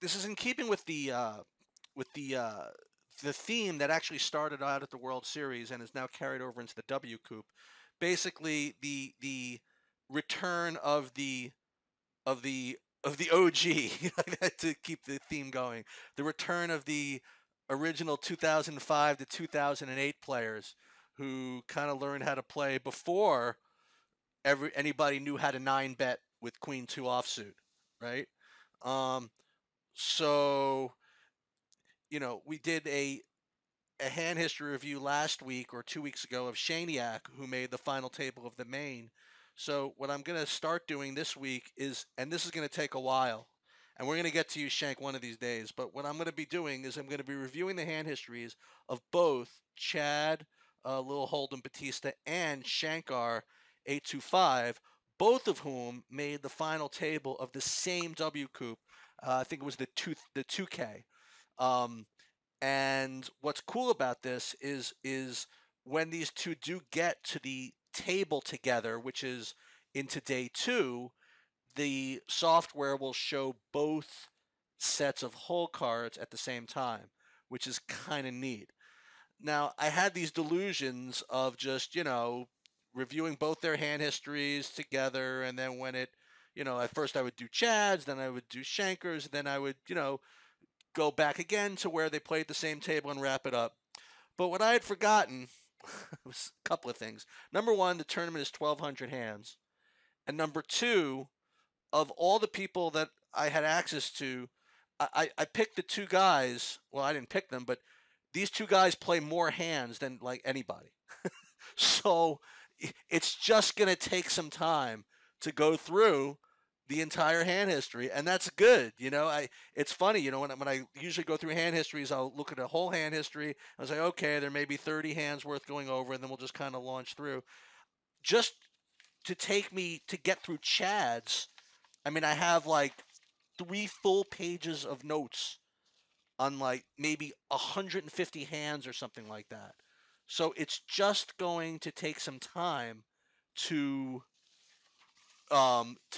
this is in keeping with with the uh, the theme that actually started out at the World Series and is now carried over into the WCOOP. Basically, the return of the OG to keep the theme going. The return of the original 2005 to 2008 players who kind of learned how to play before anybody knew how to nine bet with Queen two offsuit, right? Um, so we did a hand history review last week or 2 weeks ago of Shaniak, who made the final table of the main. So what I'm going to start doing this week is, and this is going to take a while, and we're going to get to you, Shank, one of these days, but what I'm going to be doing is I'm going to be reviewing the hand histories of both Chad, Lil Holdem Batista, and Shankar 825, both of whom made the final table of the same WCOOP. I think it was the 2K. Um, and what's cool about this is when these two do get to the table together, which is into day two, the software will show both sets of hole cards at the same time, which is kind of neat. Now, I had these delusions of just, reviewing both their hand histories together, and then when at first I would do Chad's, then I would do Shanker's, then I would, go back again to where they played the same table and wrap it up. But what I had forgotten was a couple of things. Number one, the tournament is 1,200 hands. And number two, of all the people that I had access to, I picked the two guys. Well, I didn't pick them, but these two guys play more hands than like anybody. So it's just going to take some time to go through the entire hand history, and that's good. It's funny, when I usually go through hand histories, I'll look at a whole hand history. I say, okay, there may be 30 hands worth going over, and then we'll just kind of launch through. Just to take me to get through Chad's, I mean, I have like 3 full pages of notes on like maybe 150 hands or something like that. So it's just going to take some time to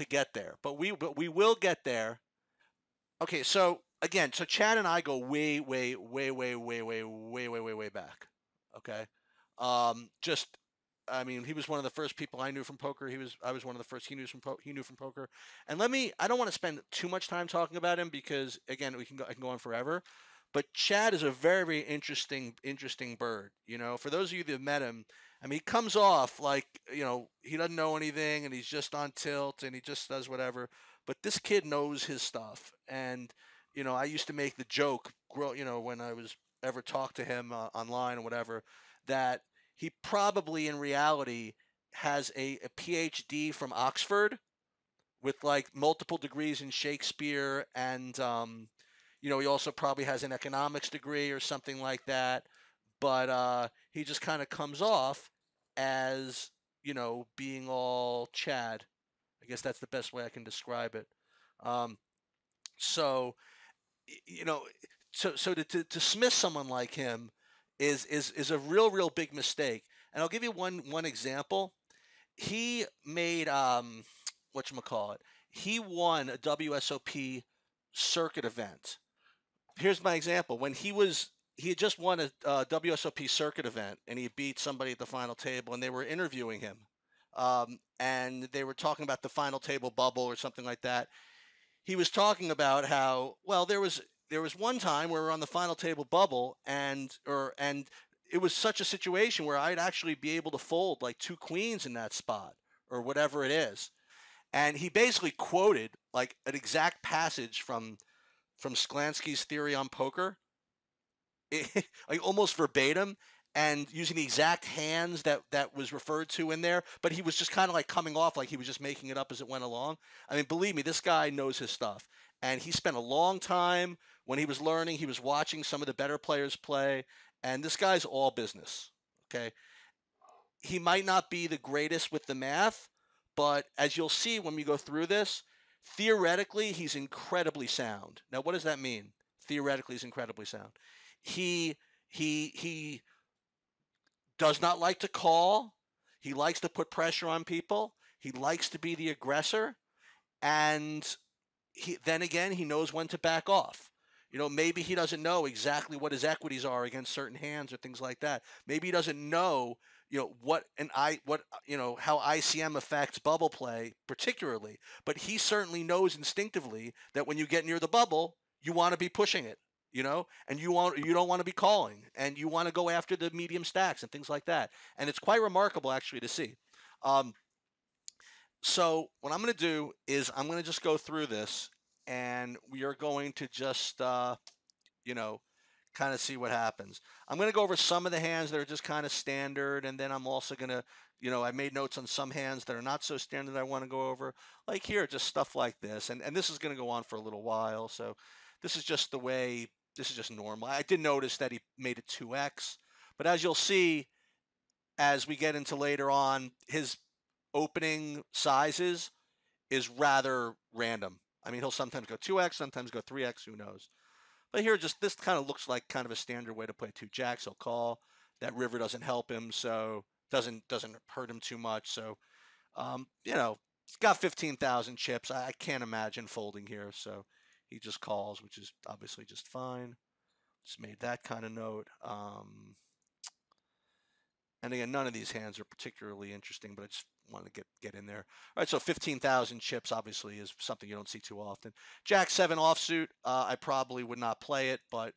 get there, but we will get there. Okay, so again, so Chad and I go way back. Okay, just I mean, he was one of the first people I knew from poker. I was one of the first he knew from poker. And I don't want to spend too much time talking about him because again, I can go on forever. But Chad is a very interesting bird. For those of you that have met him, I mean, he comes off like, he doesn't know anything and he's just on tilt and he just does whatever. But this kid knows his stuff. And, I used to make the joke, when I was ever talked to him online or whatever, that he probably in reality has a PhD from Oxford with like multiple degrees in Shakespeare and, he also probably has an economics degree or something like that, but he just kind of comes off as, being all Chad. I guess that's the best way I can describe it. Um, so, you know, to dismiss someone like him is a real big mistake. And I'll give you one example. He made whatchamacallit. He won a WSOP circuit event. Here's my example. When he had just won a WSOP circuit event, and he beat somebody at the final table, and they were interviewing him, and they were talking about the final table bubble or something like that. He was talking about how, well, there was one time where we were on the final table bubble, and it was such a situation where I'd actually be able to fold like 2 queens in that spot or whatever it is. And he basically quoted like an exact passage from Sklansky's Theory on Poker, like almost verbatim, and using the exact hands that was referred to in there, but he was just kind of like coming off like he was just making it up as it went along. I mean, believe me, this guy knows his stuff, and he spent a long time when he was learning. He was watching some of the better players play, and this guy's all business, okay? He might not be the greatest with the math, but as you'll see when we go through this, theoretically, he's incredibly sound. Now, what does that mean? Theoretically, he's incredibly sound. He does not like to call. He likes to put pressure on people. He likes to be the aggressor. And then again, he knows when to back off. Maybe he doesn't know exactly what his equities are against certain hands or things like that. Maybe he doesn't know, how ICM affects bubble play particularly. But he certainly knows instinctively that when you get near the bubble, you want to be pushing it, and you don't want to be calling, and you want to go after the medium stacks and things like that. And it's quite remarkable actually to see. So what I'm going to do is I'm going to just go through this, and we are going to just, kind of see what happens. I'm going to go over some of the hands that are just kind of standard, and then I'm also going to, I made notes on some hands that are not so standard that I want to go over. Like here, just stuff like this, and this is going to go on for a little while. So this is just the way, this is just normal. I did notice that he made it 2x, but as you'll see, as we get into later on, his opening sizes is rather random. I mean, he'll sometimes go 2x, sometimes go 3x, who knows. But here, just this kind of looks like kind of a standard way to play 2 jacks. He'll call. That river doesn't help him, so doesn't hurt him too much. So, he's got 15,000 chips. I can't imagine folding here, so he just calls, which is obviously just fine. Just made that kind of note. And again, none of these hands are particularly interesting, but I just wanted to get in there. All right, so 15,000 chips obviously is something you don't see too often. Jack 7 offsuit, I probably would not play it, but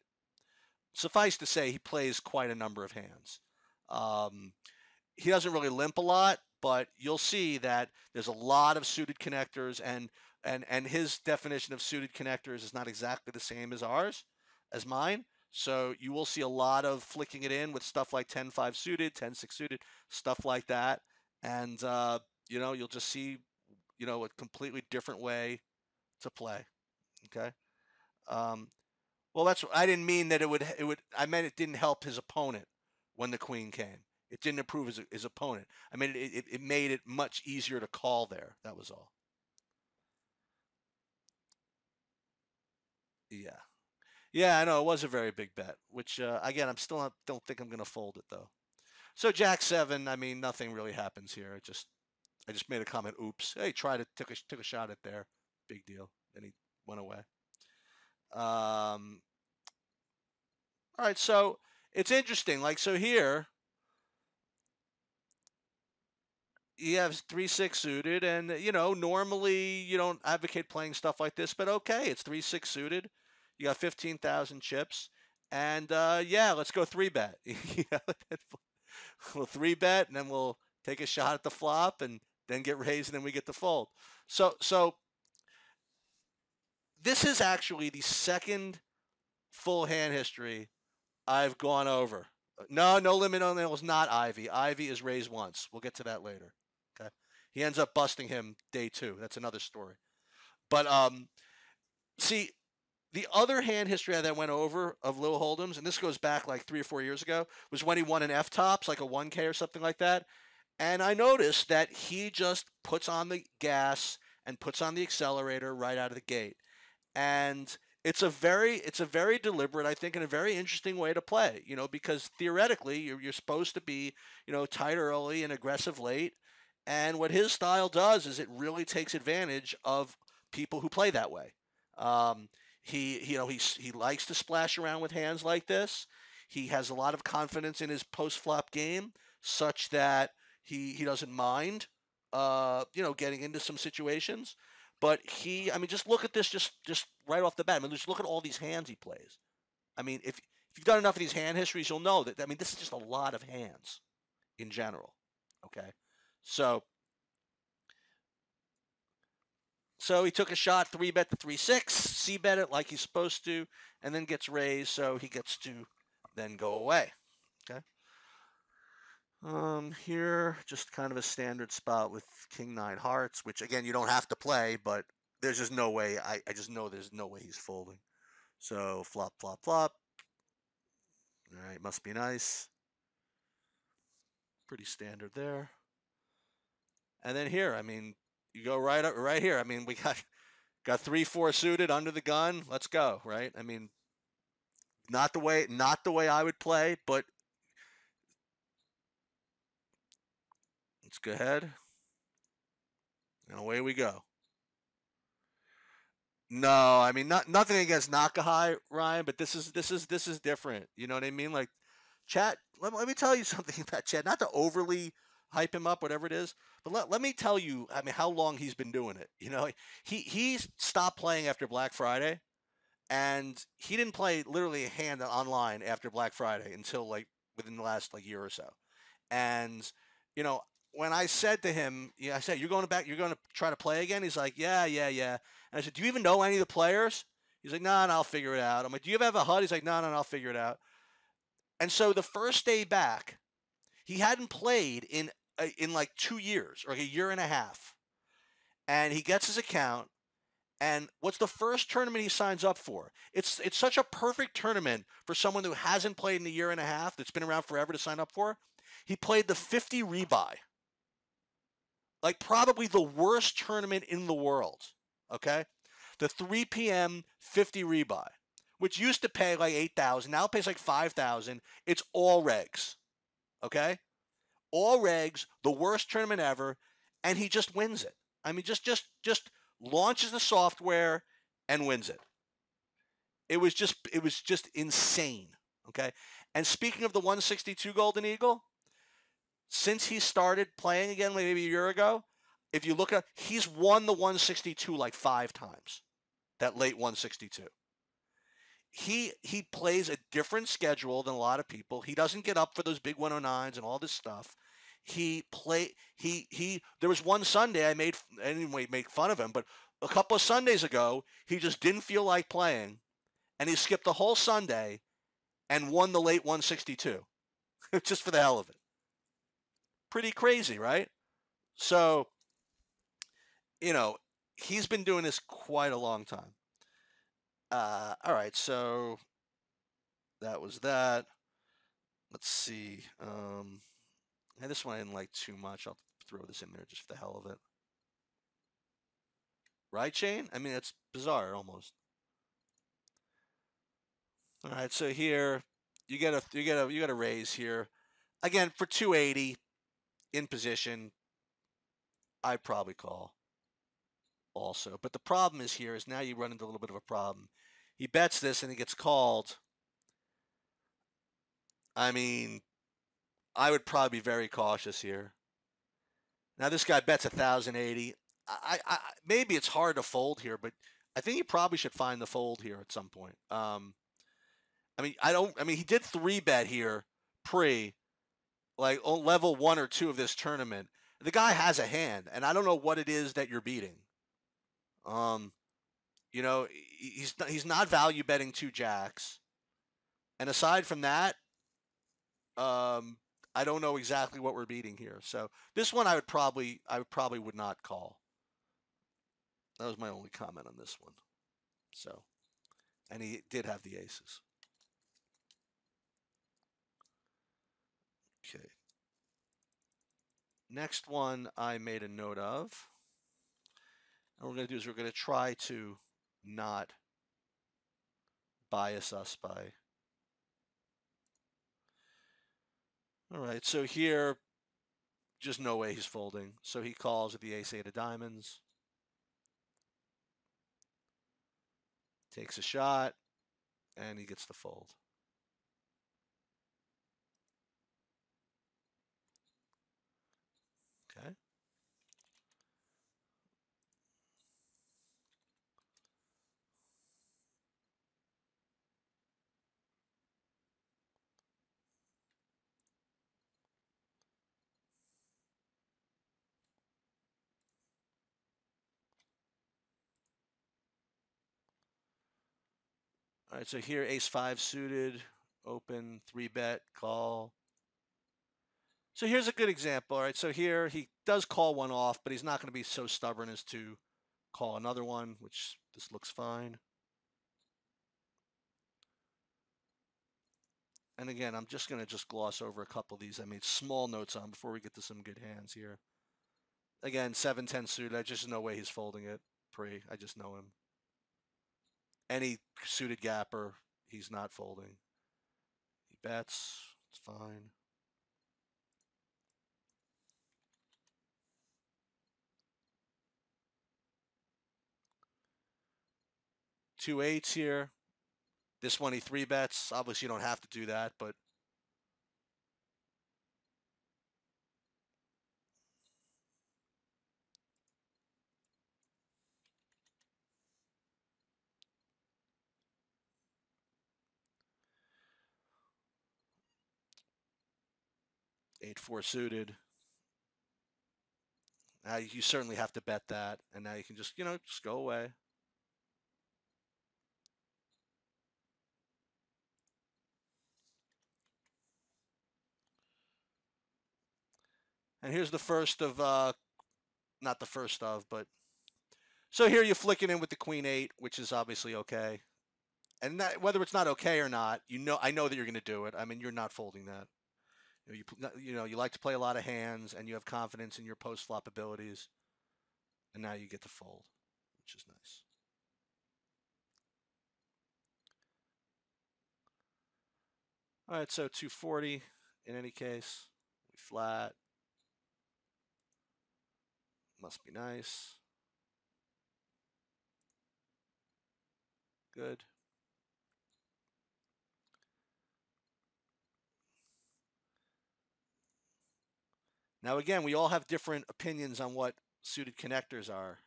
suffice to say, he plays quite a number of hands. He doesn't really limp a lot, but you'll see that there's a lot of suited connectors, and his definition of suited connectors is not exactly the same as mine. So you will see a lot of flicking it in with stuff like 10-5 suited, 10-6 suited, stuff like that. And, you'll just see, a completely different way to play. Okay. Well, I didn't mean that I meant it didn't help his opponent when the queen came. It didn't improve his opponent. I mean, it made it much easier to call there. That was all. Yeah. Yeah, I know it was a very big bet, which again, don't think I'm going to fold it though. So Jack 7, I mean, nothing really happens here. I just made a comment. Oops. Hey, took a shot at there. Big deal. Then he went away. All right, so it's interesting. Like, so here you have 3-6 suited, and normally you don't advocate playing stuff like this, but okay, it's 3-6 suited. You got 15,000 chips, and yeah, let's go 3-bet. We'll 3-bet, and then we'll take a shot at the flop, and then get raised, and then we get the fold. So this is actually the second full hand history I've gone over. No limit on that was not Ivy. Ivy is raised once. We'll get to that later. Okay, he ends up busting him day 2. That's another story. But see, the other hand history that went over of Lil Hold'em's, and this goes back like 3 or 4 years ago, was when he won an F-tops, like a 1K or something like that. And I noticed that he just puts on the gas and puts on the accelerator right out of the gate. And it's a very deliberate, I think, and a very interesting way to play, because theoretically you're supposed to be, tight early and aggressive late. And what his style does is it really takes advantage of people who play that way. He likes to splash around with hands like this. He has a lot of confidence in his post-flop game, such that he doesn't mind, getting into some situations. But I mean, just look at this, just right off the bat. I mean, just look at all these hands he plays. I mean, if you've done enough of these hand histories, you'll know that. I mean, this is just a lot of hands in general. Okay, so he took a shot, 3-bet to 3-6, c-bet it like he's supposed to, and then gets raised, so he gets to then go away. Okay. Here, just kind of a standard spot with King 9 hearts, which again you don't have to play, but there's just no way. I just know there's no way he's folding. So flop, flop, flop. All right, must be nice. Pretty standard there. And then here, I mean, you go right here. I mean, we got 3-4 suited under the gun. Let's go, right? I mean, not the way I would play, but let's go ahead. And away we go. No, I mean nothing against Nakahai, Ryan, but this is different. You know what I mean? Like Chat, let me tell you something about Chat. Not to overly hype him up, whatever it is, but let me tell you, I mean, how long he's been doing it. You know, he stopped playing after Black Friday, and he didn't play literally a hand online after Black Friday until like within the last like year or so. And you know, when I said to him, yeah, I said, you're going to try to play again? He's like, yeah, yeah, yeah. And I said, do you even know any of the players? He's like, no, nah, no, I'll figure it out. I'm like, do you have a HUD? He's like, no, no, no, I'll figure it out. And so the first day back, he hadn't played in like 2 years or like a year and a half. And he gets his account. And what's the first tournament he signs up for? It's such a perfect tournament for someone who hasn't played in a year and a half, that's been around forever to sign up for. He played the 50 rebuy, like probably the worst tournament in the world. Okay, the 3 p.m. 50 rebuy, which used to pay like 8,000, now it pays like 5,000. It's all regs. Okay, all regs, the worst tournament ever, and he just wins it. I mean, just launches the software and wins it. It was just insane. Okay, and speaking of the 162 Golden Eagle, since he started playing again, like maybe a year ago, if you look at, he's won the 162 like 5 times. That late 162. He plays a different schedule than a lot of people. He doesn't get up for those big 109s and all this stuff. He there was one Sunday I didn't make fun of him, but a couple of Sundays ago, he just didn't feel like playing, and he skipped the whole Sunday and won the late 162 just for the hell of it. Pretty crazy, right? So, you know, he's been doing this quite a long time. All right, so that was that. Let's see. This one I didn't like too much. I'll throw this in there just for the hell of it. Right, Shane? I mean, it's bizarre almost. All right, so here you get a raise here. Again, for 280 in position, I'd probably call also. But the problem is here is now you run into a little bit of a problem. He bets this and he gets called. I mean, I would probably be very cautious here. Now this guy bets 1,080. Maybe it's hard to fold here, but I think you probably should find the fold here at some point. I mean, he did 3-bet here pre, like on level 1 or 2 of this tournament. The guy has a hand, and I don't know what it is that you're beating. You know, he's not value betting 2 jacks, and aside from that, I don't know exactly what we're beating here. So this one I probably would not call. That was my only comment on this one. So, and he did have the aces. Okay. Next one I made a note of. And what we're going to do is we're going to try to not bias us by. All right, so here, just no way he's folding. So he calls with the ace-8 of diamonds. Takes a shot, and he gets the fold. Okay. All right, so here ace-5 suited, open, 3-bet, call. So here's a good example. All right, so here he does call one off, but he's not going to be so stubborn as to call another one, which this looks fine. And again, I'm just going to gloss over a couple of these I made small notes on before we get to some good hands here. Again, 7-10 suited. I just no way he's folding it pre. I just know him. Any suited gapper, he's not folding. He bets. It's fine. 2 8s here. This one he 3-bets. Obviously, you don't have to do that, but 8-4 suited. Now you certainly have to bet that, and now you can just, just go away. And here's the first of, not the first of, but so here you flick it in with the queen 8, which is obviously okay. And that, whether it's not okay or not, I know that you're going to do it. I mean, you're not folding that. You like to play a lot of hands, and you have confidence in your post flop abilities, and now you get to fold, which is nice. All right, so 240 in any case. We flat. Must be nice. Good. Now, again, we all have different opinions on what suited connectors are,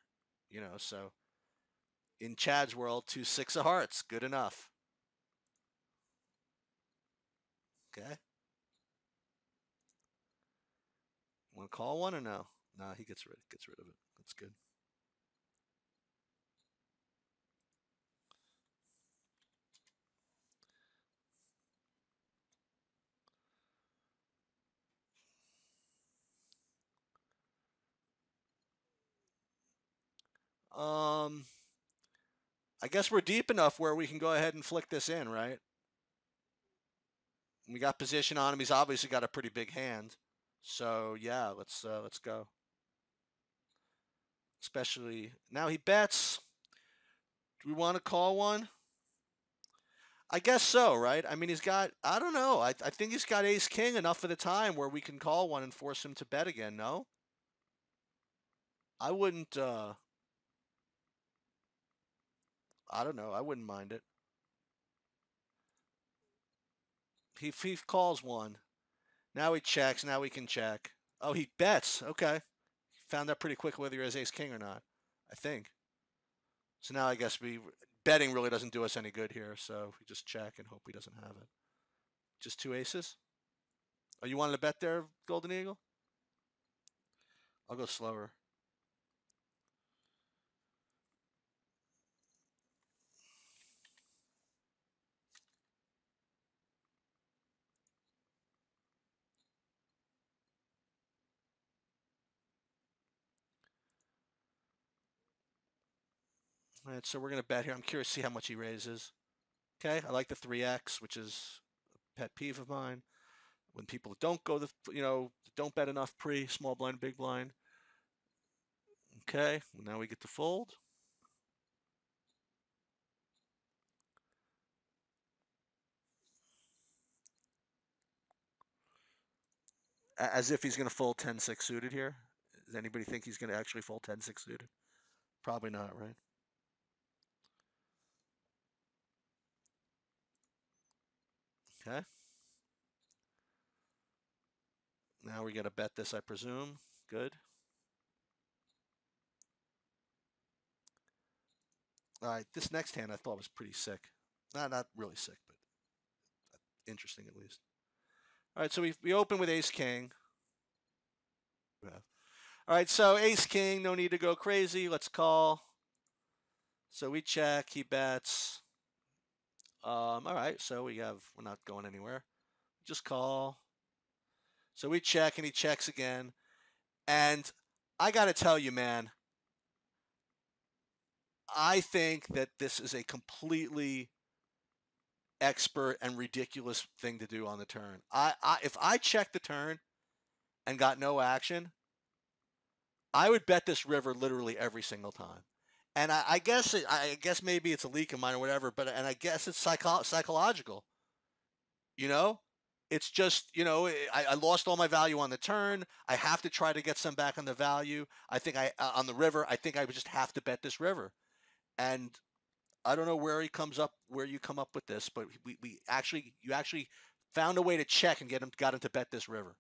so in Chad's world, 2 6 of hearts, good enough. Okay. Want to call one or no? Nah, he gets rid of it. That's good. I guess we're deep enough where we can go ahead and flick this in, right? We got position on him. He's obviously got a pretty big hand. So yeah, let's go. Especially now he bets. Do we want to call one? I guess so, right? I mean, he's got, I don't know. I think he's got ace king enough of the time where we can call one and force him to bet again, no? I wouldn't, I don't know. I wouldn't mind it. He calls one. Now he checks. Now we can check. Oh, he bets. Okay. Found out pretty quickly whether he has ace king or not, I think. So now I guess betting really doesn't do us any good here. So we just check and hope he doesn't have it. Just 2 aces? Oh, you wanted to bet there, Golden Eagle? I'll go slower. All right, so we're going to bet here. I'm curious to see how much he raises. Okay, I like the 3x, which is a pet peeve of mine. When people don't go don't bet enough pre, small blind, big blind. Okay, well, now we get to fold. As if he's going to fold 10-6 suited here. Does anybody think he's going to actually fold 10-6 suited? Probably not, right? Okay. Now we got to bet this, I presume. Good. All right, this next hand I thought was pretty sick. Not really sick, but interesting at least. All right, so we open with ace king. All right, so ace king, no need to go crazy. Let's call. So we check, he bets. All right, so we're not going anywhere. Just call. So we check and he checks again. And I got to tell you, man, I think that this is a completely expert and ridiculous thing to do on the turn. If I check the turn and got no action, I would bet this river literally every single time. And I guess maybe it's a leak of mine or whatever, and I guess it's psychological. It's just, I lost all my value on the turn. I have to try to get some back on the value. I think on the river, I think I would just have to bet this river. And I don't know where you come up with this, but you actually found a way to check and got him to bet this river.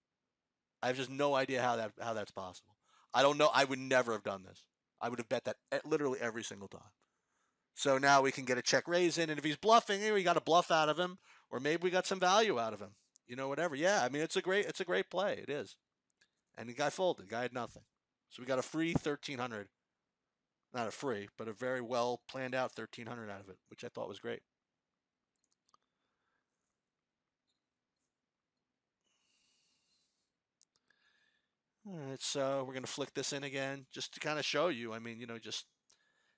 I have just no idea how that's possible. I don't know. I would never have done this. I would have bet that literally every single time. So now we can get a check raise in, and if he's bluffing, we got a bluff out of him, or maybe we got some value out of him. Whatever. Yeah, I mean it's a great play. It is. And the guy folded. The guy had nothing. So we got a free 1,300. Not a free, but a very well planned out 1,300 out of it, which I thought was great. All right, so we're going to flick this in again just to kind of show you. I mean,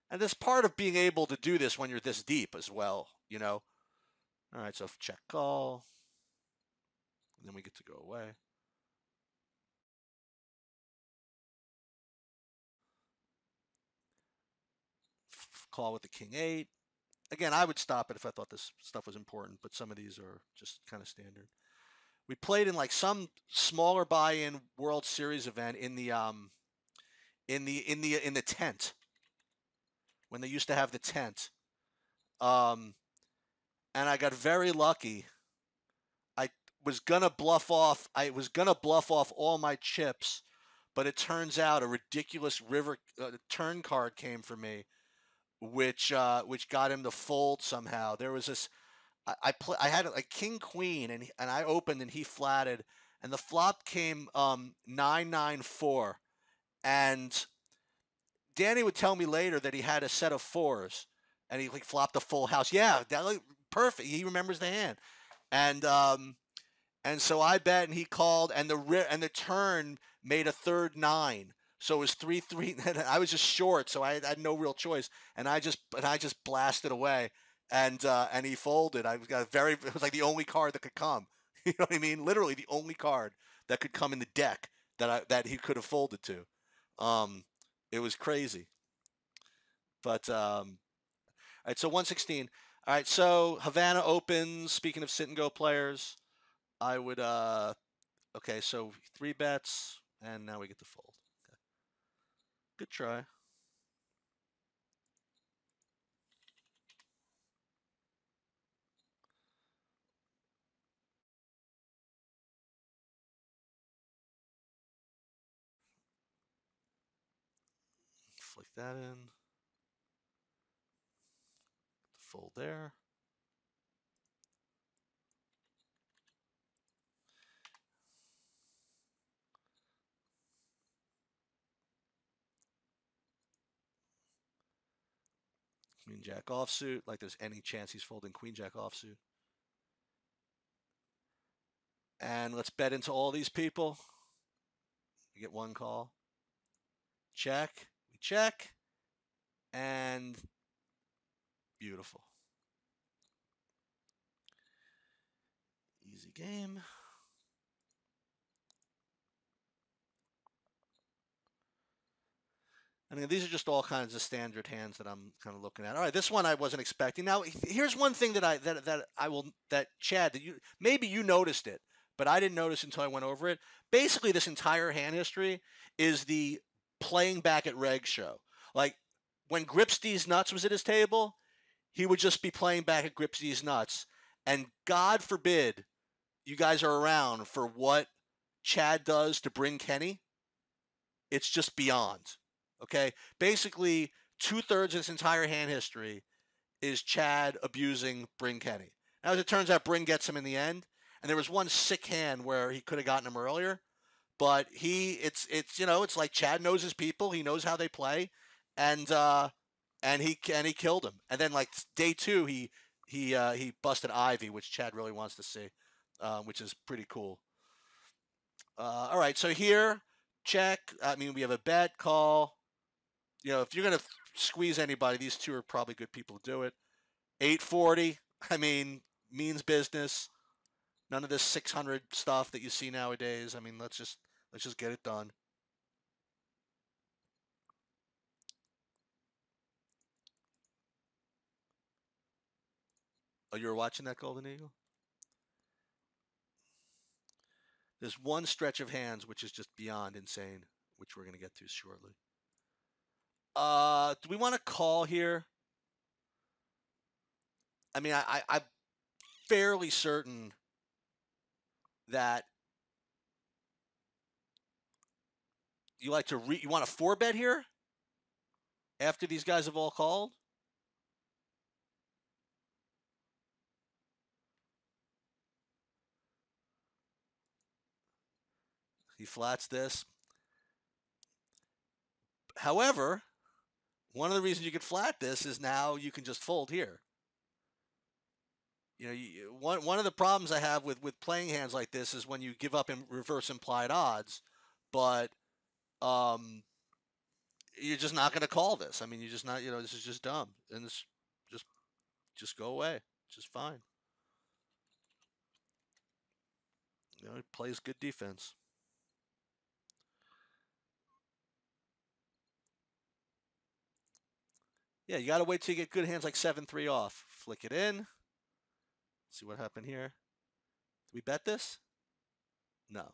and this part of being able to do this when you're this deep as well, All right, so check call. And then we get to go away. Call with the king 8. Again, I would stop it if I thought this stuff was important, but some of these are just kind of standard. We played in like some smaller buy-in World Series event in the tent when they used to have the tent, and I got very lucky. I was gonna bluff off all my chips, but it turns out a ridiculous river turn card came for me, which got him to fold somehow. There was this. I had a king queen and I opened and he flatted, and the flop came 994, and Danny would tell me later that he had a set of 4s and he like flopped a full house. Yeah, that like, perfect. He remembers the hand, and so I bet and he called, and the turn made a third 9. So it was 3-3. I was just short, so I had no real choice, and I just blasted away. And he folded. It was like the only card that could come. You know what I mean? Literally the only card that could come in the deck that he could have folded to. It was crazy. But all right, so 116. All right, so Havana opens. Speaking of sit and go players, I would okay, so 3 bets, and now we get to fold. Okay. Good try. Flick that in. Fold there. Queen Jack offsuit, like there's any chance he's folding Queen Jack offsuit. And let's bet into all these people. We get 1 call. Check. We check. And beautiful. Easy game. I mean, these are just all kinds of standard hands that I'm kind of looking at. All right, this one I wasn't expecting. Now, here's one thing that Chad, maybe you noticed it, but I didn't notice until I went over it. Basically, this entire hand history is the playing back at reg show. Like when Gripsty's Nuts was at his table, he would just be playing back at Gripsty's Nuts. And God forbid you guys are around for what Chad does to bring Kenny. It's just beyond. Okay, basically 2/3 of this entire hand history is Chad abusing Bring Kenny. Now, as it turns out, Bring gets him in the end, and there was one sick hand where he could have gotten him earlier, but it's like Chad knows his people, he knows how they play, and he killed him. And then like day 2, he busted Ivy, which Chad really wants to see, which is pretty cool. All right, so here check. I mean, we have a bet call. If you're going to squeeze anybody, these 2 are probably good people to do it. 840, I mean, means business. None of this 600 stuff that you see nowadays. I mean, let's just get it done. Oh, you were watching that Golden Eagle? There's one stretch of hands which is just beyond insane, which we're going to get to shortly. Do we want to call here? I mean, I'm fairly certain that you like to you want a 4-bet here after these guys have all called? He flats this. However, one of the reasons you could flat this is now you can just fold here. You know, one of the problems I have with playing hands like this is when you give up in reverse implied odds, but you're just not going to call this. I mean, you're just not. You know, this is just dumb, and this just go away. It's just fine. You know, he plays good defense. Yeah, you got to wait till you get good hands like 7-3 off. Flick it in. See what happened here. Did we bet this? No.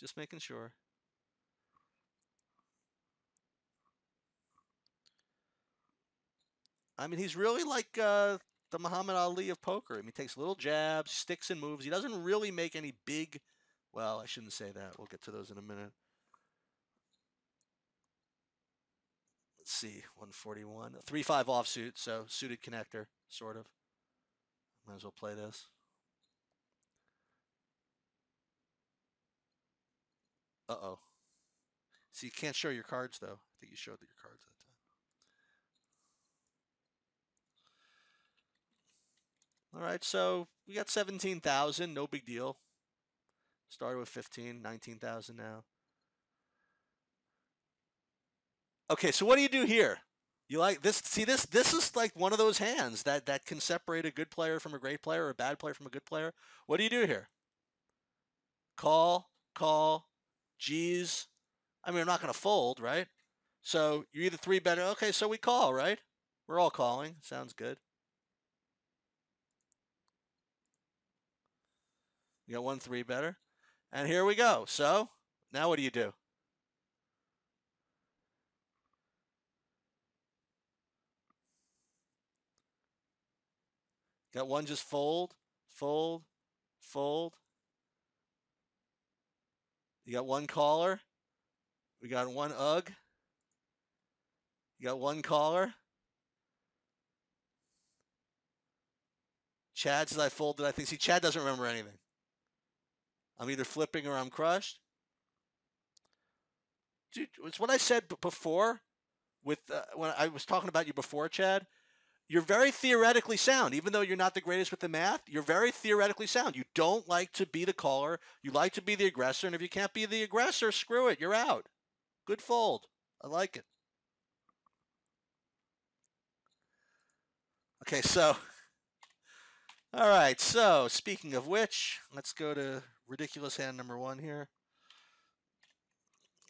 Just making sure. I mean, he's really like the Muhammad Ali of poker. I mean, he takes little jabs, sticks and moves. He doesn't really make any big, well, I shouldn't say that. We'll get to those in a minute. Let's see, 141. 3-5 offsuit, so suited connector, sort of. Might as well play this. Uh-oh. See, you can't show your cards, though. I think you showed your cards that time. All right, so we got 17,000. No big deal. Started with 15, 19,000 now. Okay, so what do you do here? You like this? See, this is like one of those hands that can separate a good player from a great player or a bad player from a good player. What do you do here? Call, G's. I mean, I'm not going to fold, right? So you either 3-bet. Okay, so we call, right? We're all calling. Sounds good. You got 1 3-better. And here we go. So now what do you do? Got one just fold, fold, fold. You got one caller. We got one UG. You got one caller. Chad says I folded. I think. See, Chad doesn't remember anything. I'm either flipping or I'm crushed. Dude, it's what I said before with when I was talking about you before, Chad. You're very theoretically sound. Even though you're not the greatest with the math, you're very theoretically sound. You don't like to be the caller. You like to be the aggressor. And if you can't be the aggressor, screw it. You're out. Good fold. I like it. Okay, so, all right. So, speaking of which, let's go to ridiculous hand number 1 here.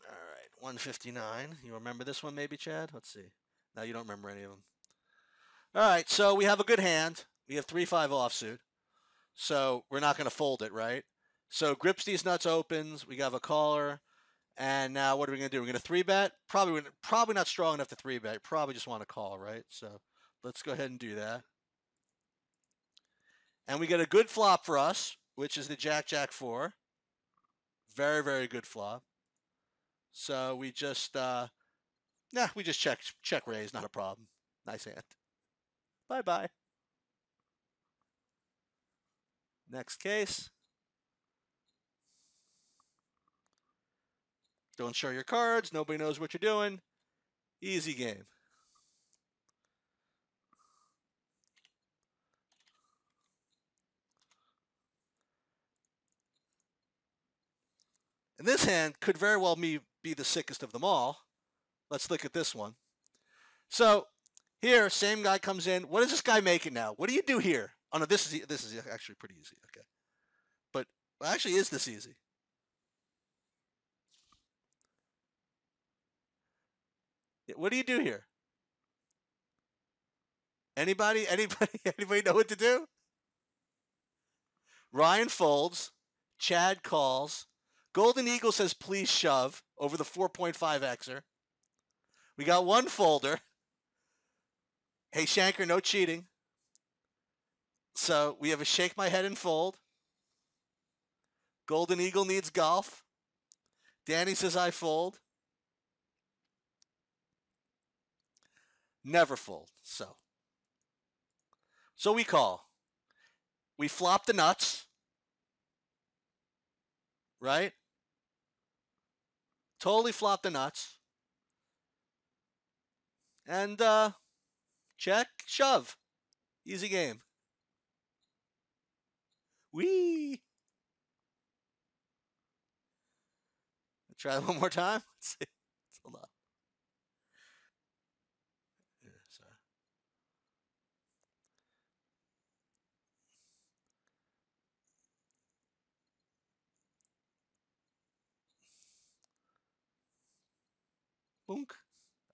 All right, 159. You remember this one maybe, Chad? Let's see. No, you don't remember any of them. All right, so we have a good hand. We have 3-5 offsuit. So we're not going to fold it, right? So grips these nuts opens. We have a caller. And now what are we going to do? We're going to 3-bet. Probably not strong enough to 3-bet. Probably just want to call, right? So let's go ahead and do that. And we get a good flop for us, which is the Jack 4. Very, very good flop. So we just, we just check raise. Not a problem. Nice hand. Bye-bye. Next case. Don't show your cards. Nobody knows what you're doing. Easy game. And this hand could very well be the sickest of them all. Let's look at this one. So here, same guy comes in. What is this guy making now? What do you do here? Oh no, this is actually pretty easy. Okay, but actually, is this easy? What do you do here? Anybody know what to do? Ryan folds. Chad calls. Golden Eagle says please shove over the 4.5xer. We got one folder. Hey, Shanker, no cheating. So we have a shake my head and fold. Golden Eagle needs golf. Danny says I fold. Never fold. So we call. We flop the nuts. Right? Totally flop the nuts. And check, shove. Easy game. Wee. Try it one more time. Let's see. Hold on. Yeah, sorry. Boonk.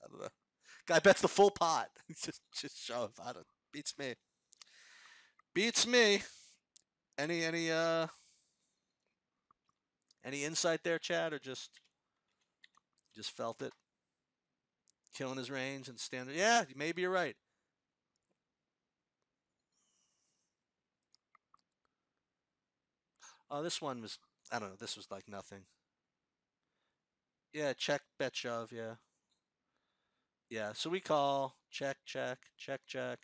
I don't know. Guy bets the full pot. just shove. I don't. Beats me. Beats me. Any insight there, Chad, or just felt it? Killing his range and standard. Yeah, maybe you're right. Oh, this one was, I don't know. This was like nothing. Yeah, check, bet, shove. Yeah. Yeah. So we call, check, check, check, check.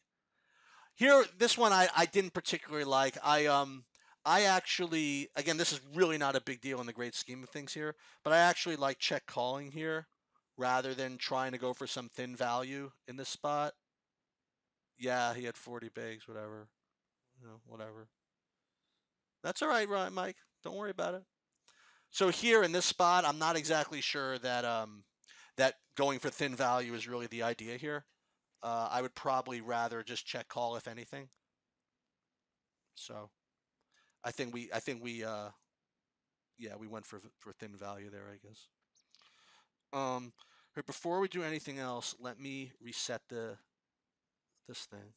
Here, this one I didn't particularly like. I actually, again, this is really not a big deal in the great scheme of things here, but I actually like check calling here rather than trying to go for some thin value in this spot. Yeah, he had 40 bigs, whatever. Whatever. That's all right, Mike. Don't worry about it. So here in this spot, I'm not exactly sure that that going for thin value is really the idea here. I would probably rather just check call if anything. So I think we yeah, we went for thin value there, I guess. But before we do anything else, let me reset this thing.